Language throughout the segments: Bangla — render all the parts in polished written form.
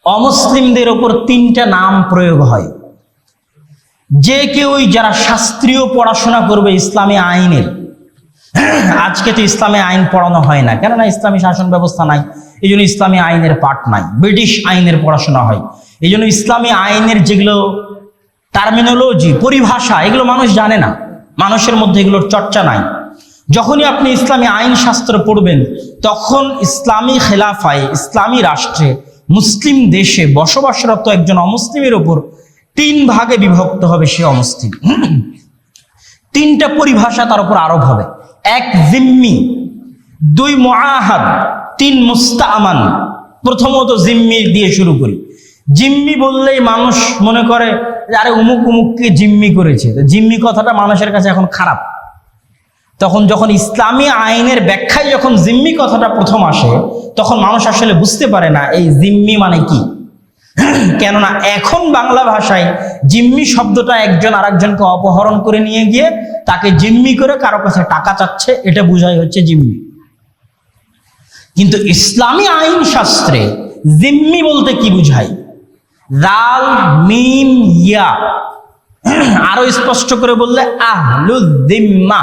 অমুসলিমদের ওপর তিনটা নাম প্রয়োগ হয়। যে কেউই যারা শাস্ত্রীয় পড়াশোনা করবে ইসলামী আইনের, আজকে তো ইসলামী আইন পড়ানো হয় না, কেননা ইসলামী শাসন ব্যবস্থা নাই, এই জন্য ইসলামী আইনের পাঠ নাই। ব্রিটিশ আইনের পড়াশোনা হয়, এই জন্য ইসলামী আইনের যেগুলো টার্মিনোলজি, পরিভাষা, এগুলো মানুষ জানে না, মানুষের মধ্যে এগুলোর চর্চা নাই। যখনই আপনি ইসলামী আইন শাস্ত্র পড়বেন, তখন ইসলামী খেলাফায়, ইসলামী রাষ্ট্রে, মুসলিম দেশে বসবাসরত একজন অমুসলিমের ওপর তিন ভাগে বিভক্ত হবে সে অমুসলিম। তিনটা পরিভাষা তার উপর আরোপ হবে। এক জিম্মি, দুই মুআহাদ, তিন মুস্তাআমান। প্রথমত জিম্মি দিয়ে শুরু করি। জিম্মি বললেই মানুষ মনে করে আরে উমুক উমুককে জিম্মি করেছে। জিম্মি কথাটা মানুষের কাছে এখন খারাপ। যখন ইসলামী আইনের ব্যাখ্যায় যখন জিম্মি কথাটা প্রথম আসে, তখন মানুষ আসলে বুঝতে পারে না এই জিম্মি মানে কি। কেননা এখন বাংলা ভাষায় জিম্মি শব্দটা একজন আরেকজনকে অপহরণ করে নিয়ে গিয়ে তাকে জিম্মি করে কারো কাছে টাকা চাচ্ছে, এটা বোঝাই হচ্ছে জিম্মি। কিন্তু ইসলামী আইন শাস্ত্রে জিম্মি বলতে কি বুঝায়? জাল মিম ইয়া, আরো স্পষ্ট করে বললে আহলুয জিম্মা।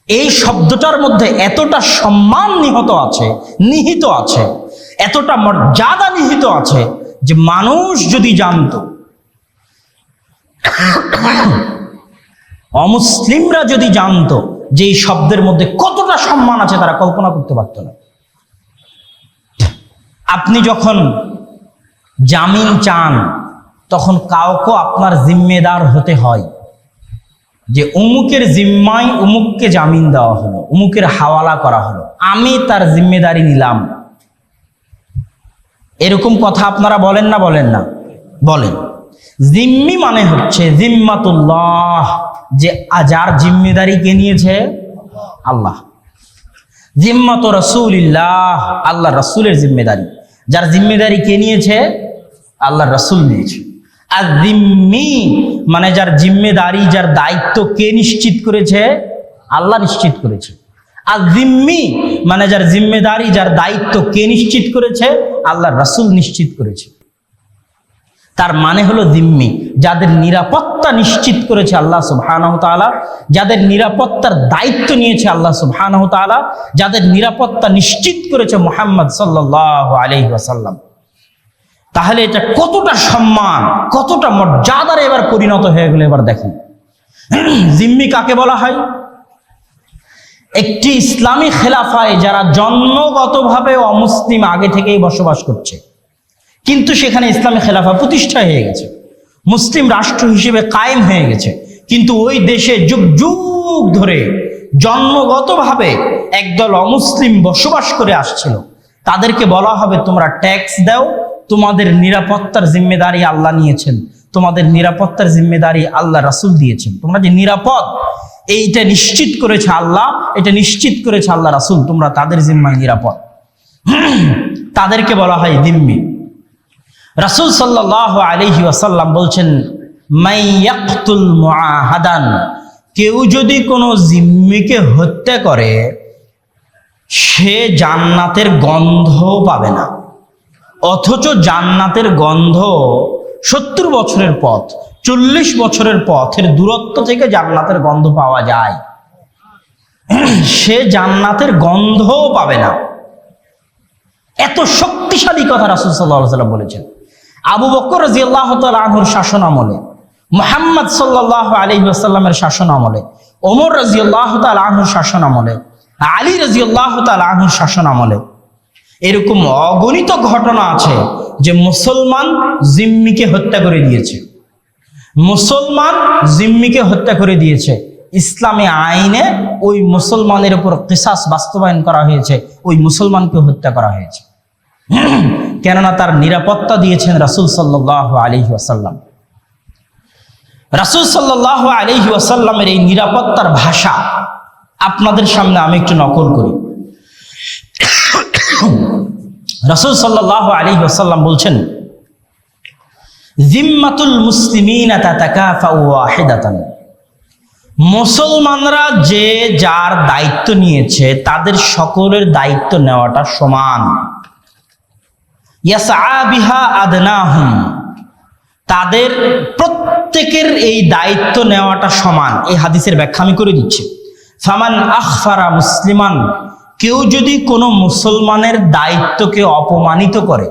এই শব্দটার মধ্যে এতটা সম্মান নিহিত আছে, এতটা মর্যাদা নিহিত আছে যে মানুষ যদি জানতো, অমুসলিমরা যদি জানতো যে এই শব্দের মধ্যে কতটা সম্মান আছে, তারা কল্পনা করতে পারত না। আপনি যখন জামিন চান, তখন কাউকে আপনার জিম্মেদার হতে হয়, যে উমুকের জিম্মায় উমুককে জামিন দেওয়া হলো, উমুকের হাওয়ালা করা হলো, আমি তার জিম্মেদারি নিলাম। এরকম কথা আপনারা বলেন না বলেন। জিম্মি মানে হচ্ছে জিম্মাতুল্লাহ, যে যার জিম্মেদারি কে নিয়েছে? আল্লাহ। জিম্মাতু রাসূলিল্লাহ, আল্লাহ রাসূলের জিম্মেদারি। যার জিম্মেদারি কে নিয়েছে? আল্লাহ রাসূল নিয়েছে। আর জিম্মি মানে যার জিম্মেদারি, যার দায়িত্ব কে নিশ্চিত করেছে? আল্লাহ নিশ্চিত করেছে। আর জিম্মি মানে যার জিম্মেদারি, যার দায়িত্ব কে নিশ্চিত করেছে? আল্লাহ রাসূল নিশ্চিত করেছে। তার মানে হলো জিম্মি, যাদের নিরাপত্তা নিশ্চিত করেছে আল্লাহ সুবহানাহু ওয়া তাআলা, যাদের নিরাপত্তার দায়িত্ব নিয়েছে আল্লাহ সুবহানাহু ওয়া তাআলা, যাদের নিরাপত্তা নিশ্চিত করেছে মুহাম্মদ সাল্লাল্লাহু আলাইহি ওয়াসাল্লাম। তাহলে এটা কতটা সম্মান, কতটা মর্যাদার এবার পরিণত হয়ে গেল। এবার দেখেন জিম্মি কাকে বলা হয়? একটি ইসলামী খেলাফায় যারা জন্মগতভাবে অমুসলিম আগে থেকেই বসবাস করছে, কিন্তু সেখানে ইসলামী খেলাফা প্রতিষ্ঠা হয়ে গেছে, মুসলিম রাষ্ট্র হিসেবে কায়েম হয়ে গেছে, কিন্তু ওই দেশে যুগ যুগ ধরে জন্মগতভাবে একদল অমুসলিম বসবাস করে আসছিল, তাদেরকে বলা হবে তোমরা ট্যাক্স দাও, তোমাদের নিরাপত্তার জিম্মেদারি আল্লাহ নিয়েছেন, তোমাদের নিরাপত্তার জিম্মেদারি আল্লাহ রাসূল দিয়েছেন। তোমরা যে নিরাপদ, এইটা নিশ্চিত করেছে আল্লাহ, এটা নিশ্চিত করেছে আল্লাহ রাসূল, তোমরা তাদের জিম্মায় নিরাপদ। তাদেরকে বলা হয় জিম্মি। রাসূল সাল্লাল্লাহু আলাইহি ওয়াসাল্লাম বলছেন, মান ইয়াকতুল মুআহাদান, কেউ যদি কোনো জিম্মিকে হত্যা করে, সে জান্নাতের গন্ধ পাবে না। অথচ জান্নাতের গন্ধ 70 বছরের পথ, 40 বছরের পথের দূরত্ব থেকে জান্নাতের গন্ধ পাওয়া যায়, সে জান্নাতের গন্ধও পাবে না। এত শক্তিশালী কথা রাসূল সাল্লাল্লাহু আলাইহি ওয়াসাল্লাম বলেছেন। আবু বকর রাদিয়াল্লাহু তাআলা আনহুর শাসন আমলে, মুহাম্মদ সাল্লাল্লাহু আলাইহি ওয়াসাল্লামের শাসন আমলে, ওমর রাদিয়াল্লাহু তাআলা আনহুর শাসন আমলে, আলী রাদিয়াল্লাহু তাআলা আনহুর শাসন আমলে এরকম অগণিত ঘটনা আছে যে মুসলমান জিম্মিকে হত্যা করে দিয়েছে। ইসলামী আইনে ওই মুসলমানের উপর কিসাস বাস্তবায়ন করা হয়েছে, ওই মুসলমানকে হত্যা করা হয়েছে। কেননা তার নিরাপত্তা দিয়েছেন রাসূল সাল্লাল্লাহু আলাইহি ওয়াসাল্লাম। রাসূল সাল্লাল্লাহু আলাইহি ওয়াসাল্লামের এই নিরাপত্তার ভাষা আপনাদের সামনে আমি একটু নকল করি। রাসূল সাল্লাল্লাহু আলাইহি ওয়াসাল্লাম বলছেন, জিম্মাতুল মুসলিমিনা তাতাকাফাউ ওয়াহিদাতান, মুসলমানরা যে যার দায়িত্ব নিয়েছে তাদের সকলের দায়িত্ব নেওয়াটা সমান। ইয়াসআ বিহা আদনাহুম, তাদের প্রত্যেকের এই দায়িত্ব নেওয়াটা সমান। এই হাদিসের ব্যাখ্যা আমি করে দিচ্ছি। ফামান আখফারা মুসলিমান, কেউ যদি কোনো মুসলমানের দায়িত্বকে অপমানিত করে,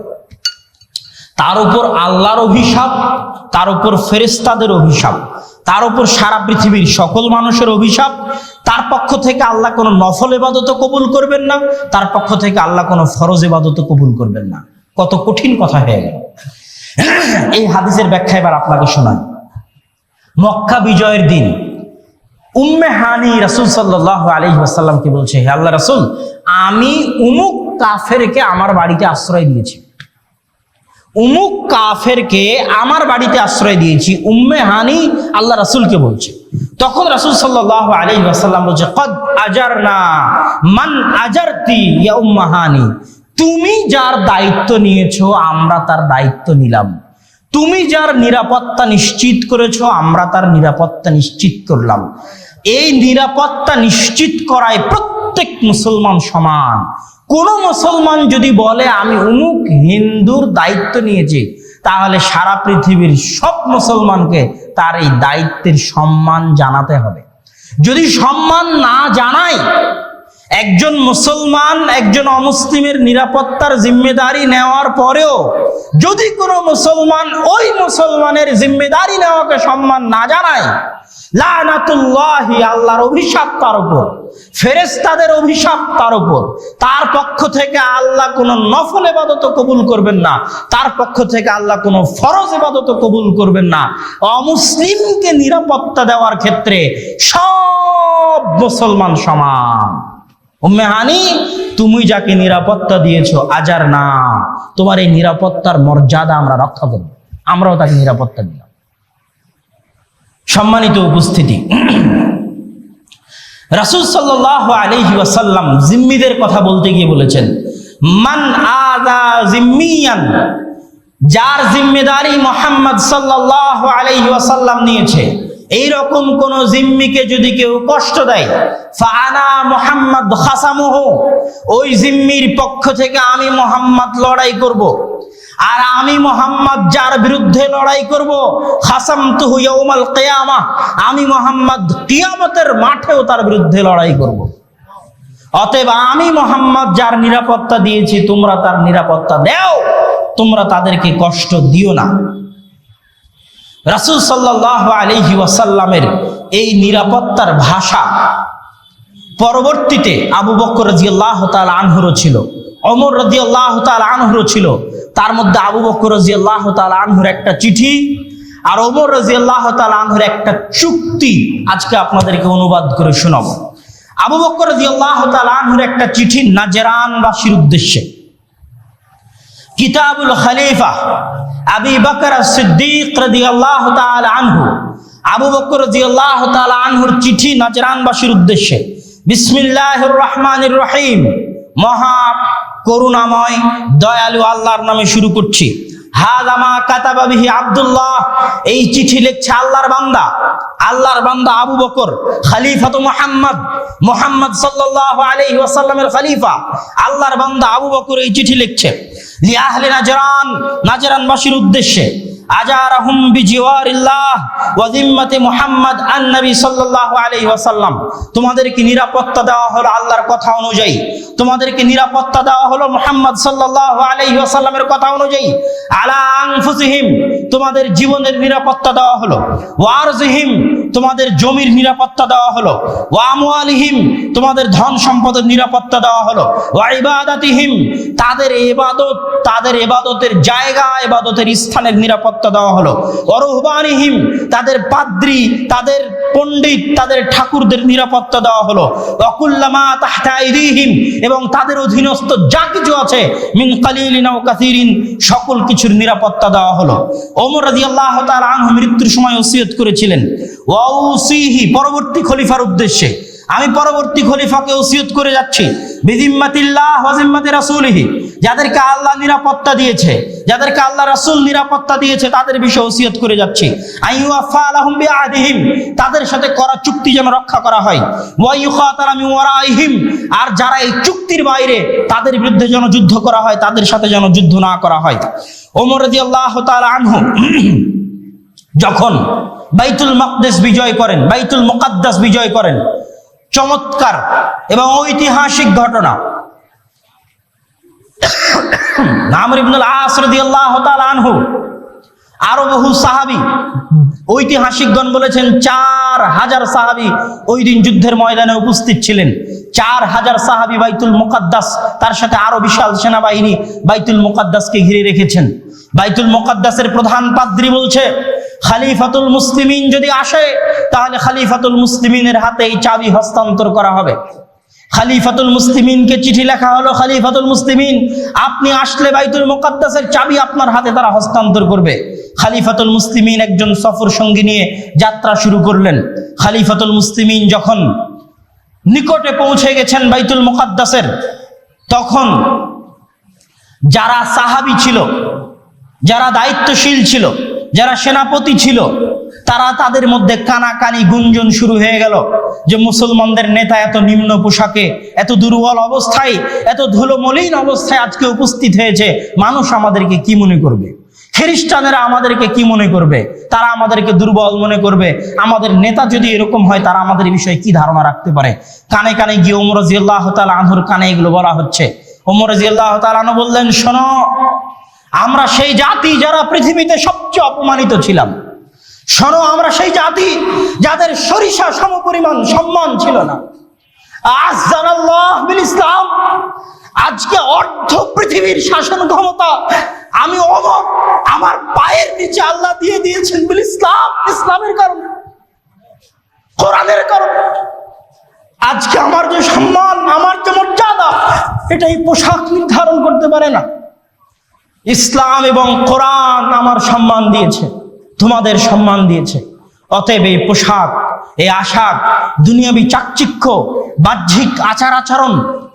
তার উপর আল্লাহর অভিশাপ, তার উপর ফেরেশতাদের অভিশাপ, তার উপর সারা পৃথিবীর সকল মানুষের অভিশাপ। তার পক্ষ থেকে আল্লাহ কোনো নফল ইবাদত কবুল করবেন না, তার পক্ষ থেকে আল্লাহ কোনো ফরজ ইবাদত কবুল করবেন না। কত কঠিন কথা হয়ে গেল। এই হাদিসের ব্যাখ্যা এবার আপনাকে শোনাই। মক্কা বিজয়ের দিন উম্মে হানি রাসূল সাল্লাল্লাহু আলাইহি ওয়াসাল্লামকে বলছে, হে আল্লাহ রাসূল, আমি উমুক কাফেরকে আমার বাড়িতে আশ্রয় দিয়েছি, উমুক কাফেরকে আমার বাড়িতে আশ্রয় দিয়েছি। উম্মে হানি আল্লাহ রাসূলকে বলছে। তখন রাসূল সাল্লাল্লাহু আলাইহি ওয়াসাল্লাম বলছে, কদ আজারনা মান আজারতি ইয়া উম্মে হানি, তুমি যার দায়িত্ব নিয়েছো আমরা তার দায়িত্ব নিলাম, তুমি যার নিরাপত্তা নিশ্চিত করেছো আমরা তার নিরাপত্তা নিশ্চিত করলাম। এই নিরাপত্তা নিশ্চিত করায় প্রত্যেক মুসলমান সমান। কোন মুসলমান যদি বলে আমি অমুক হিন্দুর দায়িত্ব নিয়েছি, তাহলে সারা পৃথিবীর সব মুসলমানকে তার এই দায়িত্বের সম্মান জানাতে হবে। যদি সম্মান না জানায়, একজন মুসলমান একজন অমুসলিমের নিরাপত্তার জিম্মেদারি নেওয়ার পরেও যদি কোনো মুসলমান ওই মুসলমানের জিম্মেদারি নেওয়াকে সম্মান না জানায়, লানাতুল্লাহি, আল্লাহর অভিশাপ তার উপর, ফেরেশতাদের অভিশাপ তার উপর। তার পক্ষ থেকে আল্লাহ কোনো নফল ইবাদত কবুল করবেন না, তার পক্ষ থেকে আল্লাহ কোনো ফরজ ইবাদত কবুল করবেন না। অমুসলিমকে নিরাপত্তা দেওয়ার ক্ষেত্রে সব মুসলমান সমান। উম্মে হানি, তুমি যাকে নিরাপত্তা দিয়েছো আজার না, তোমার এই নিরাপত্তার মর্যাদা আমরা রক্ষা করব, আমরাও তাকে নিরাপত্তা দিলাম। সম্মানিত উপস্থিতি, রাসূল সাল্লাল্লাহু আলাইহি ওয়াসাল্লাম জিম্মিদের কথা বলতে গিয়ে বলেছেন, মান আযা জিম্মিয়ান, যার জিম্মেদারি মুহাম্মদ সাল্লাল্লাহু আলাইহি ওয়াসাল্লাম নিয়েছে, এইরকম কোন জিম্মিকে যদি কেউ কষ্ট দেয়, ফাআনা মুহাম্মদ খাসামুহু, ওই জিম্মির পক্ষ থেকে আমি মুহাম্মদ লড়াই করব। আর আমি মুহাম্মদ যার বিরুদ্ধে লড়াই করব, খাসামতুহু ইয়াউমাল কিয়ামাহ, আমি মুহাম্মদ কিয়ামতের মাঠেও তার বিরুদ্ধে লড়াই করব। অতএব আমি মুহাম্মদ যার নিরাপত্তা দিয়েছি, তোমরা তার নিরাপত্তা দাও, তোমরা তাদেরকে কষ্ট দিও না। রাসূল সাল্লাল্লাহু আলাইহি ওয়াসাল্লামের এই নিরাপত্তার ভাষা পরবর্তীতে আবু বকর রাদিয়াল্লাহু তাআলা আনহুরও ছিল, ওমর রাদিয়াল্লাহু তাআলা আনহুরও ছিল। তার মধ্যে আবু বকর রাদিয়াল্লাহু তাআলা আনহুর একটা চিঠি আর ওমর রাদিয়াল্লাহু তাআলা আনহুর একটা চুক্তি আজকে আপনাদেরকে অনুবাদ করে শোনাবো। আবু বকর রাদিয়াল্লাহু তাআলা আনহুর একটা চিঠি নাজরানবাসীর উদ্দেশ্যে। কিতাবুল খলিফা আবি বকর সিদ্দিক রাদিয়াল্লাহু তাআলা আনহু, আবু বকর রাদিয়াল্লাহু তাআলা আনহুর চিঠি নাজরানবাসীর উদ্দেশ্যে। বিসমিল্লাহির রহমানির রহিম, মহা করুণাময় দয়ালু আল্লাহর নামে শুরু করছি। হাযা মা কাতাবা বিহি আব্দুল্লাহ, এই চিঠি লিখছে আল্লাহর বান্দা, আল্লাহর বান্দা আবু বকর, খলিফাতু মুহাম্মদ, মুহাম্মদ সাল্লাল্লাহু আলাইহি ওয়াসাল্লামের খলিফা, আল্লাহর বান্দা আবু বকর এই চিঠি লিখছে। লি আহলি নাজরান, নাজরানবাসীর উদ্দেশ্যে। আজারাহুম বিজিওয়ারিল্লাহ ওয়া যিম্মাতি মুহাম্মদ আন নবী সাল্লাল্লাহু আলাইহি ওয়াসাল্লাম, তোমাদেরকে নিরাপত্তা দেওয়া হলো আল্লাহর কথা অনুযায়ী, তোমাদেরকে নিরাপত্তা দেওয়া হলো মুহাম্মদ সাল্লাল্লাহু আলাইহি ওয়াসাল্লামের কথা অনুযায়ী। আলা আনফুসিহিম, তোমাদের জীবনের নিরাপত্তা দেওয়া হলো। ওয়া আরজিহিম, তোমাদের জমির নিরাপত্তা দেওয়া হলো। ওয়া আমওয়ালিহিম, তোমাদের ধন সম্পদের নিরাপত্তা দেওয়া হলো। ওয়া ইবাদাতিহিম, তাদের ইবাদত, তাদের ইবাদতের জায়গা, ইবাদতের স্থানের নিরাপত্তা দেওয়া হলো। ওয়া রুহবানিহিম, তাদের পাদ্রী, তাদের পণ্ডিত, তাদের ঠাকুরদের নিরাপত্তা দেওয়া হলো। ওয়া কুল্লামা তাহতা আইদিহিম, এবং তাদের অধীনস্থ যা কিছু আছে, মিন কালিলিন ওয়া কাসীরিন, সকল কিছুর নিরাপত্তা দেওয়া হলো। ওমর রাদিয়াল্লাহু তাআলা আনহু মৃত্যুর সময় ওসিয়ত করেছিলেন, ওয়াউসিহি, পরবর্তী খলিফার উদ্দেশ্যে, আমি পরবর্তী খলিফাকে ওসিয়ত করে যাচ্ছি বিজিম্মাতিল্লাহ ওয়া জিম্মাতি রাসূলিহি, যাদেরকে আল্লাহ নিরাপত্তা দিয়েছে, যাদেরকে আল্লাহ রাসূল নিরাপত্তা দিয়েছে, তাদের বিষয়ে ওসিয়ত করে যাচ্ছি আইয়ুফা লাহুম বিআহদিহিম, তাদের সাথে করা চুক্তি যেন রক্ষা করা হয়, ওয়া ইউকাতালা মিন ওয়ারাইহিম, আর যারা এই চুক্তির বাইরে তাদের বিরুদ্ধে যেন যুদ্ধ করা হয়, তাদের সাথে যেন যুদ্ধ না করা হয়। ওমর রাদিয়াল্লাহু তাআলা আনহু যখন বাইতুল মাকদিস বিজয় করেন, বাইতুল মুকাদ্দাস বিজয় করেন, চমৎকার এবং ঐতিহাসিক ঘটনা। আমর ইবনুল আস রাদিয়াল্লাহু তাআলা আনহু, আরো বহু সাহাবী, ঐতিহাসিকগণ বলেছেন 4000 সাহাবী ওই দিন যুদ্ধের ময়দানে উপস্থিত ছিলেন। 4000 সাহাবী বাইতুল মুকাদ্দাস, তার সাথে আরো বিশাল সেনাবাহিনী বাইতুল মুকাদ্দাসকে ঘিরে রেখেছেন। বাইতুল মুকাদ্দাসের প্রধান পাদ্রী বলছে, খলিফাতুল মুসলিমিন যদি আসে তাহলে খলিফাতুল মুসলিমিনের হাতে এই চাবি হস্তান্তর করা হবে। খলিফাতুল মুসলিমিনকে চিঠি লেখা হলো, খলিফাতুল মুসলিমিন আপনি আসলে বাইতুল মুকাদ্দাসের চাবি আপনার হাতে তারা হস্তান্তর করবে। খলিফাতুল মুসলিমিন একজন সফর সঙ্গী নিয়ে যাত্রা শুরু করলেন। খলিফাতুল মুসলিমিন যখন নিকটে পৌঁছে গেছেন বাইতুল মুকাদ্দাসের, তখন যারা সাহাবী ছিল, যারা দায়িত্বশীল ছিল, যারা সেনাপতি ছিল, তারা তাদের মধ্যে কানাকানি গুঞ্জন শুরু হয়ে গেল যে মুসলমানদের নেতা এত নিম্ন পোশাকে, এত দুর্বল অবস্থায়, এত ধুলোমলিন অবস্থায় আজকে উপস্থিত হয়েছে, মানুষ আমাদেরকে কি মনে করবে? খ্রিস্টানেরা আমাদেরকে কি মনে করবে? তারা আমাদেরকে দুর্বল মনে করবে। আমাদের নেতা যদি এরকম হয়, তারা আমাদের বিষয়ে কি ধারণা রাখতে পারে? কানে কানে গিয়ে ওমর রাদিয়াল্লাহু তাআলা আনহুর কানে এগুলো বলা হচ্ছে। ওমর রাদিয়াল্লাহু তাআলা আনহু বললেন, শোনো, আমরা সেই জাতি যারা পৃথিবীতে সবচেয়ে অপমানিত ছিলাম। শোনো, আমরা সেই জাতি যাদের সরিষা সমপরিমাণ সম্মান ছিল না। আযযানাল্লাহ বিল ইসলাম, আজকে অর্ধ পৃথিবীর শাসন ক্ষমতা আমি ওমর আমার পায়ের নিচে আল্লাহ দিয়ে দিয়েছেন বিল ইসলাম, ইসলামের কারণে, কোরআনের কারণে। আজকে আমার যে সম্মান, আমার যে মর্যাদা, এটা এই পোশাক নির্ধারণ করতে পারে না। ইসলাম এবং কোরআন আমার সম্মান দিয়েছে, তোমাদের সম্মান দিয়েছে। অতএব এই পোশাক, এই আশাক, দুনিয়াবি চাকচিক্য, বাহ্যিক আচার আচরণ,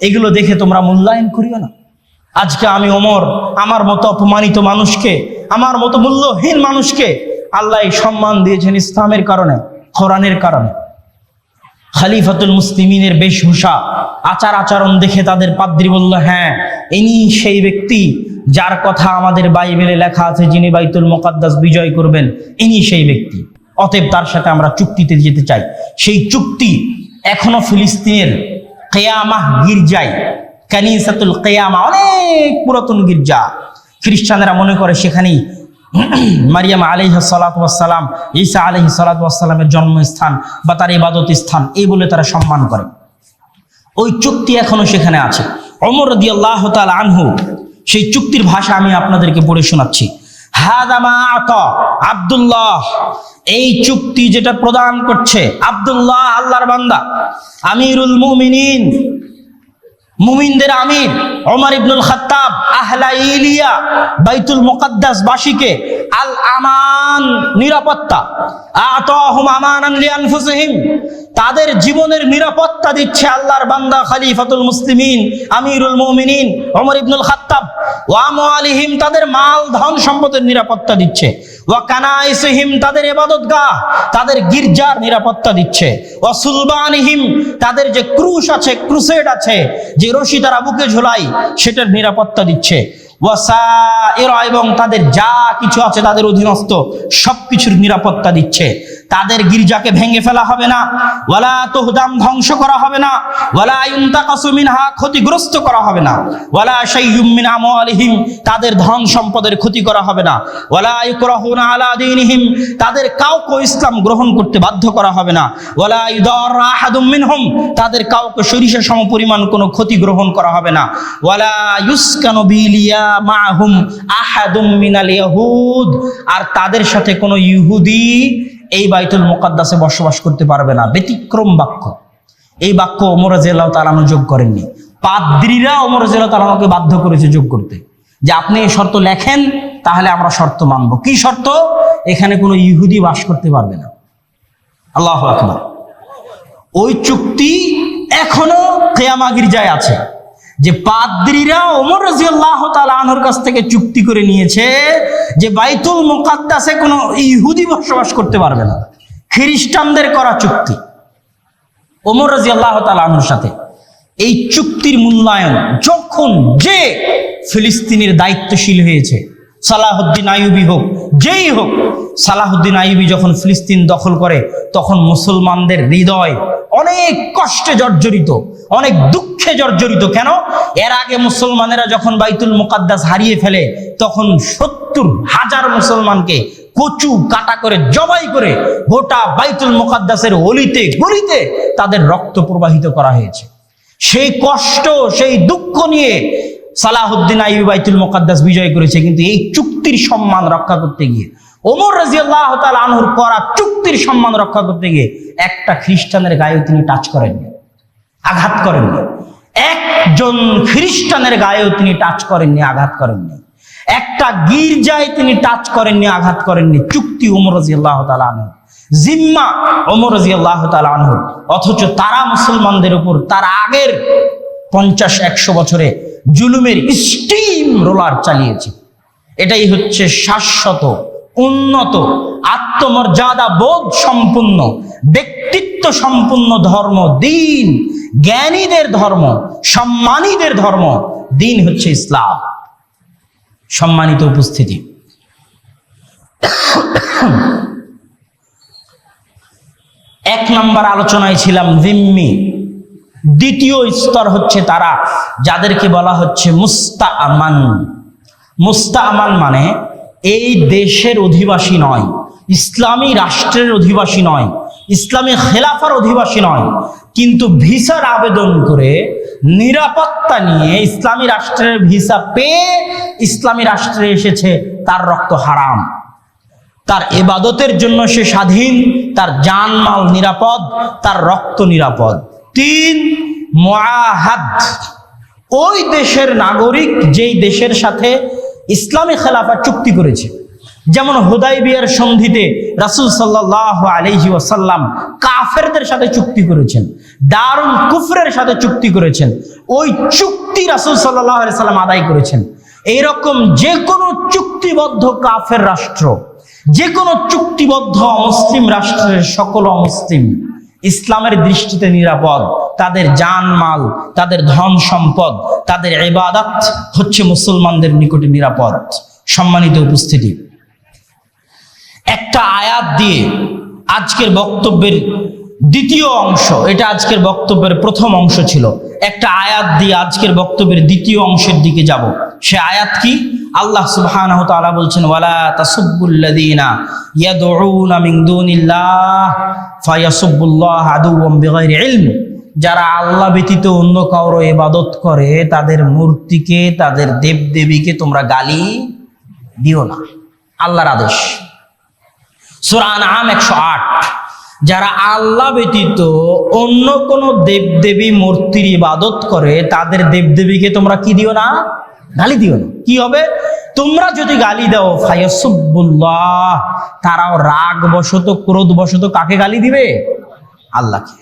এগুলো দেখে তোমরা মূল্যায়ন করিও না। আজকে আমি ওমর, আমার মতো অপমানিত মানুষকে, আমার মতো মূল্যহীন মানুষকে আল্লাহ এই সম্মান দিয়েছেন ইসলামের কারণে, কোরআনের কারণে। খলিফাতুল মুসলিমিনের বেশভূষা, আচার আচরণ দেখে তাদের পাদ্রী বলল, হ্যাঁ, ইনি সেই ব্যক্তি যার কথা আমাদের বাইবেলে লেখা আছে, যিনি বাইতুল মুকাদ্দাস বিজয় করবেন, ইনি সেই ব্যক্তি। অতএব তার সাথে আমরা চুক্তিতে যেতে চাই। সেই চুক্তি এখনো ফিলিস্তিনের কিয়ামাহ গির্জায়, কানিসাতুল কিয়ামা, অনেক পুরাতন গির্জা, খ্রিস্টানেরা মনে করে সেখানেই মারিয়াম আলাইহিস সালাতু ওয়াস সালাম, ঈসা আলাইহিস সালাতু ওয়াস সালামের জন্মস্থান বা তার ইবাদত স্থান, এই বলে তারা সম্মান করে। ওই চুক্তি এখনো সেখানে আছে। ওমর রাদিয়াল্লাহু তাআলা আনহু সেই চুক্তির ভাষা আমি আপনাদেরকে পড়ে শোনাচ্ছি। হাযা মা আতা আব্দুল্লাহ, এই চুক্তি যেটা প্রদান করছে আব্দুল্লাহ, আল্লাহর বান্দা, আমিরুল মুমিনিন, মুমিনদের আমির ওমর ইবনুল খাত্তাব, আহলা ইলিয়া, বাইতুল মুকাদ্দাস বাসীকে আল আমান, নিরাপত্তা, আতাহুম আমানান লিআনফুসিহিম, তাদের জীবনের নিরাপত্তা দিচ্ছে আল্লাহর বান্দা খলিফাতুল মুসলিমিন, আমিরুল মুমিনিন ওমর ইবনুল খাত্তাব। ওয়া আমওয়ালিহিম, তাদের মাল ধন সম্পদের নিরাপত্তা দিচ্ছে। ওয়া কানাইসিহিম, তাদের ইবাদতগাহ, তাদের গির্জার নিরাপত্তা দিচ্ছে। ওয়া সুলবানিহিম, তাদের যে ক্রুশ আছে, ক্রুসেড আছে, যে রশি তারা বুকে ঝোলাই, সেটার নিরাপত্তা দিচ্ছে। ওয়াসাইরা, এবং তাদের যা কিছু আছে তাদের অধীনস্থ সবকিছুর নিরাপত্তা দিচ্ছে। তাদের গির্জাকে ভেঙে ফেলা হবে না, ওয়ালা তুহদাম, ধ্বংস করা হবে না, ওয়ালা ইউনতাকাসু মিনহা, ক্ষতিগ্রস্ত করা হবে না, ওয়ালা শাইয়ুম মিন আমওয়ালিহিম, তাদের ধন সম্পদের ক্ষতি করা হবে না, ওয়ালা ইকরাহুনা আলা দীনিহিম, তাদের কাউকে ইসলাম গ্রহণ করতে বাধ্য করা হবে না, ওয়ালা ইদার আহাদুম মিনহুম, তাদের কাউকে সরিষা সমপরিমাণ কোনো ক্ষতি গ্রহণ করা হবে না, ওয়ালা ইউসকানু বিলিয়া মাহুম আহাদুম মিনাল ইয়াহুদ, আর তাদের সাথে কোনো ইহুদি এই বাইতুল মুকাদ্দাসে বসবাস করতে পারবে না। ব্যতিক্রম বাক্য। এই বাক্য ওমর রাদিয়াল্লাহু তাআলা আনহু যোগ করেননি, পাদ্রীরা ওমর রাদিয়াল্লাহু তাআলা আনহুকে বাধ্য করেছে যোগ করতে, যে আপনি এই শর্ত লেখেন, তাহলে আমরা শর্ত মানব। কি শর্ত? এখানে কোনো ইহুদি বাস করতে পারবে না। আল্লাহু আকবার। ওই চুক্তি এখনো কিয়ামা গির্জায় আছে, যে পাদ্রীরা ওমর রাদিয়াল্লাহু তাআলা আনহুর কাছ থেকে চুক্তি করে নিয়েছে যে বাইতুল মুকাদ্দাসে কোনো ইহুদি বসবাস করতে পারবে না। খ্রিস্টানদের করা চুক্তি ওমর রাদিয়াল্লাহু তাআলা আনহুর সাথে। এই চুক্তির মূল্যায়ন যখন যে ফিলিস্তিনের দায়িত্বশীল হয়েছে, সালাহুদ্দিন আইয়ুবী হোক, যেই হোক, সালাহুদ্দিন আইয়ুবী যখন ফিলিস্তিন দখল করে তখন মুসলমানদের হৃদয় অনেক কষ্টে জর্জরিত, অনেক দুঃখে জর্জরিত। কেন? এর আগে মুসলমানেরা যখন বাইতুল মুকাদ্দাস হারিয়ে ফেলে তখন 70,000 মুসলমানকে কচু কাটা করে জবাই করে গোটা বাইতুল মুকাদ্দাসের অলিতে গলিতে তাদের রক্ত প্রবাহিত করা হয়েছে। সেই কষ্ট, সেই দুঃখ নিয়ে সালাহুদ্দিন আইয়ুবী বাইতুল মুকাদ্দাস বিজয় করেছে। কিন্তু এই চুক্তির সম্মান রক্ষা করতে গিয়ে, ওমর রাদিয়াল্লাহু তাআলা আনহুর করা চুক্তির সম্মান রক্ষা করতে গিয়ে একটা খ্রিস্টানের গায়ে তিনি টাচ করেননি, আঘাত করেননি। একজন খ্রিস্টানের গায়েও তিনি টাচ করেননি, আঘাত করেননি। একটা গির্জায় তিনি টাচ করেননি, আঘাত করেননি। চুক্তি ওমর রাদিয়াল্লাহু তাআলা আনহু, জিম্মা ওমর রাদিয়াল্লাহু তাআলা আনহু। অথচ তারা মুসলমানদের উপর তার আগের 50-100 বছরে জুলুমের স্টিম রোলার চালিয়েছে। এটাই হচ্ছে শাশ্বত, উন্নত, আত্মমর্যাদা বোধ সম্পূর্ণ, ব্যক্তিত্ব সম্পূর্ণ ধর্ম, দিন, জ্ঞানীদের ধর্ম, সম্মানীদের ধর্ম। দিন হচ্ছে ইসলাম। সম্মানিত উপস্থিতি, এক নম্বর আলোচনায় ছিলাম জিম্মি। দ্বিতীয় স্তর হচ্ছে তারা যাদেরকে বলা হচ্ছে মুস্তাআমান। মুস্তাআমান মানে এই দেশের অধিবাসী নয়, ইসলামী রাষ্ট্রের অধিবাসী নয়, ইসলামী খেলাফার অধিবাসী নয়, কিন্তু ভিসার আবেদন করে নিরাপত্তা নিয়ে ইসলামী রাষ্ট্রের ভিসা পেয়ে ইসলামী রাষ্ট্রে এসেছে। তার রক্ত হারাম, তার ইবাদতের জন্য সে স্বাধীন, তার জানমাল নিরাপদ, তার রক্ত নিরাপদ। 3, মুআহাদ, ওই দেশের নাগরিক যেই দেশের সাথে ইসলামী খেলাফা চুক্তি করেছে। যেমন হুদাইবিয়ার সন্ধিতে রাসূল সাল্লাল্লাহু আলাইহি ওয়াসাল্লাম কাফেরদের সাথে চুক্তি করেছেন, দারুল কুফরের সাথে চুক্তি করেছেন। ওই চুক্তি রাসূল সাল্লাল্লাহু আলাইহি ওয়াসাল্লাম আদায় করেছেন। এইরকম যে কোনো চুক্তিবদ্ধ কাফের রাষ্ট্র, যে কোনো চুক্তিবদ্ধ অমুসলিম রাষ্ট্রের সকল অমুসলিম ইসলামের দৃষ্টিতে নিরাপদ। তাদের জানমাল, তাদের ধন সম্পদ, তাদের ইবাদত হচ্ছে মুসলমানদের নিকটে নিরাপদ। সম্মানিত উপস্থিতি, একটা আয়াত দিয়ে আজকের বক্তব্যের দ্বিতীয় অংশ, এটা আজকের বক্তব্যের প্রথম অংশ ছিল, একটা আয়াত দিয়ে আজকের বক্তব্যের দ্বিতীয় অংশের দিকে যাব। সে আয়াত কি? আল্লাহ সুবহানাহু ওয়া তাআলা বলছেন, ওয়ালা তাসুব্বুল্লাযীনা ইয়াদউনা মিন দুনিল্লাহ ফায়াসুব্বুল্লাহ আদুওয়াম বিগাইরি ইলম। যারা আল্লাহ ব্যতীত অন্য কারো ইবাদত করে তাদের মূর্তিকে, তাদের দেবদেবীকে তোমরা গালি দিও না। আল্লাহর আদেশ, সূরা আনআম 108। যারা আল্লাহ ব্যতীত অন্য কোন দেবদেবী মূর্তির ইবাদত করে তাদের দেবদেবীকে তোমরা কি দিও না? গালি দিও না। কি হবে? তোমরা যদি গালি দাও, ফায়াসুব্বুল্লাহ, তারাও রাগ বশত, ক্রোধ বশত কাকে গালি দিবে? আল্লাহকে।